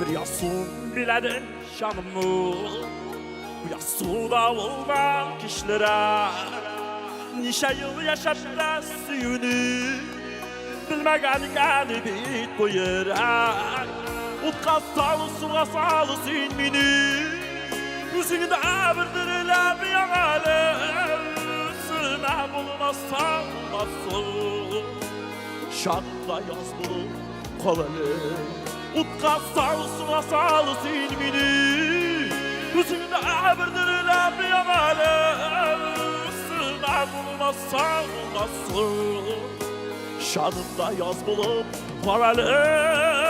Biliyorsun biledin şanımı, bu yasuda olmak kişilere. Nişe yıl yaşadı da suyunu, bilmegen bit bu yere. Utka salı suğa salısın beni, yüzünü de abirdirile bir yanale. Sığına bulmazsan olmazsın, şanında yaz bulup kolalı. Utka salısına salısın beni, yüzünü de abirdirile bir yanale. Sığına bulmazsan olmazsın, şanında yaz bulup kolalı.